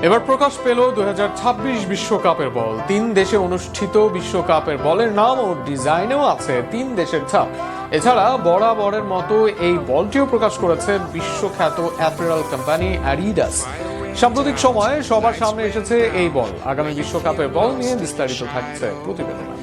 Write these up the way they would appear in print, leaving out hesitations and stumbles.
এবার প্রকাশ পেল 2026 বিশ্বকাপের বল। 3 দেশে অনুষ্ঠিত বিশ্বকাপের বলের নাম ও ডিজাইনেও আছে 3 দেশের ছাপ। এছাড়া বরাবরের মতো এই বলটিও প্রকাশ করেছে বিশ্বখ্যাত অ্যাপারেল কোম্পানি অ্যাডিডাস। সাম্প্রতিক সময়ে সবার সামনে এসেছে এই বল। আগামী বিশ্বকাপের বল নিয়ে বিস্তারিত থাকছে প্রতিবেদনে।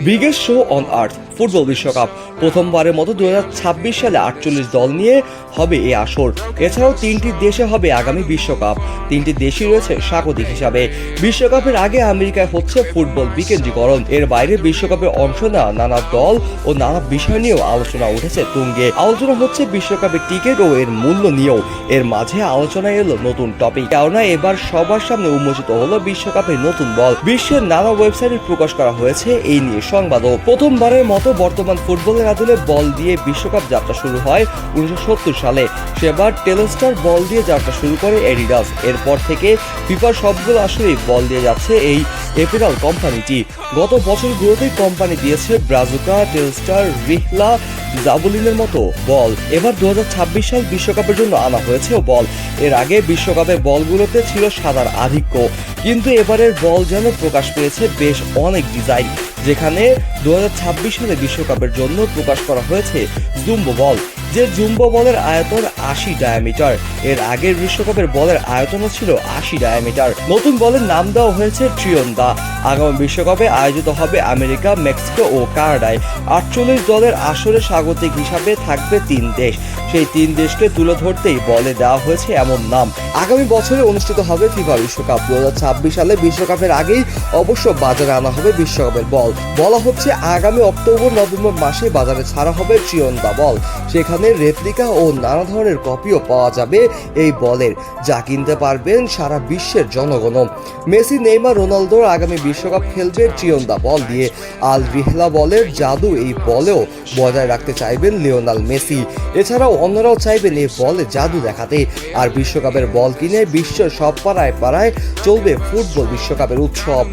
Biggest show on earth football বিশ্বকাপ প্রথমবারের মতো 2026 সালে 48 দল নিয়ে হবে এই আসর। এছাড়াও 3টি দেশে হবে আগামী বিশ্বকাপ। 3টি দেশই রয়েছে স্বাগতিক হিসাবে। বিশ্বকাপের আগে আমেরিকায় হচ্ছে ফুটবল বিকেন্দ্রীকরণ। এর বাইরে বিশ্বকাপে অংশ নেওয়া নানা দল ও নানা বিষয় নিয়েও আলোচনা উঠেছে তুঙ্গে। আলোচনা হচ্ছে বিশ্বকাপের টিকিট ও এর মূল্য নিয়েও। এর মাঝে আলোচনায় এলো নতুন টপিক, কেননা এবার সবার সামনে উন্মোচিত হলো বিশ্বকাপের নতুন বল। বিশ্বের নানা ওয়েবসাইটে প্রকাশ করা হয়েছে এই নিয়ে সংবাদও। প্রথমবারের মতো বর্তমান ফুটবলের আদলে বল দিয়ে বিশ্বকাপ যাত্রা শুরু হয় 1970 সালে। সেবার টেলস্টার বল দিয়ে যাত্রা শুরু করে অ্যাডিডাস। এরপর থেকে ফিফার সবগুলো আসলেই বল দিয়ে যাচ্ছে এই অ্যাপারেল কোম্পানিটি। গত বছরগুলোতেই কোম্পানি দিয়েছে ব্রাজুকা, টেলস্টার, রিহলা, জাবুলিনের মতো বল। এবার 2026 সাল বিশ্বকাপের জন্য আনা হয়েছে বল। এর আগে বিশ্বকাপের বলগুলোতে ছিল সাদার আধিক্য, কিন্তু এবারের বল যেন প্রকাশ পেয়েছে বেশ অনেক ডিজাইন, যেখানে 2026 সালে বিশ্বকাপের জন্য প্রকাশ করা হয়েছে জুম্বো বল। যে জুম্বো বলের আয়তন 80 ডায়ামিটার। এর আগের বিশ্বকাপের বলের আয়তনও ছিল 80 ডায়ামিটার। নতুন বলের নাম দেওয়া হয়েছে ট্রিয়ন্দা। আগামী বিশ্বকাপে আয়োজিত হবে আমেরিকা, মেক্সিকো ও কানাডায়। 48 দলের আসরে স্বাগতিক হিসাবে থাকবে 3 দেশ। সেই 3 দেশকে তুলে ধরতেই বলে দেওয়া হয়েছে এমন নাম। আগামী বছরে অনুষ্ঠিত হবে ফিফা বিশ্বকাপ। 2026 সালে বিশ্বকাপের আগেই অবশ্য বাজারে আনা হবে বিশ্বকাপের বল। বলা হচ্ছে আগামী অক্টোবর-নভেম্বর মাসে বাজারে ছাড়া হবে ট্রিয়ন্দা বল। সেখানে রেপ্লিকা ও নানা ধরনের কপিও পাওয়া যাবে এই বলের, যা কিনতে পারবেন সারা বিশ্বের জনগণ। মেসি, নেইমার, রোনালদোর আগামী বিশ্বকাপ খেলবে ট্রিয়ন্দা বল দিয়ে। আল রিহলা বলের জাদু এই বলেও বজায় রাখতে চাইবেন লিওনেল মেসি। এছাড়াও অন্যরাও চাইবেন এই বলে জাদু দেখাতে। আর বিশ্বকাপের বল কিনে বিশ্বের সব পাড়ায় পাড়ায় চলবে ফুটবল বিশ্বকাপের উৎসব।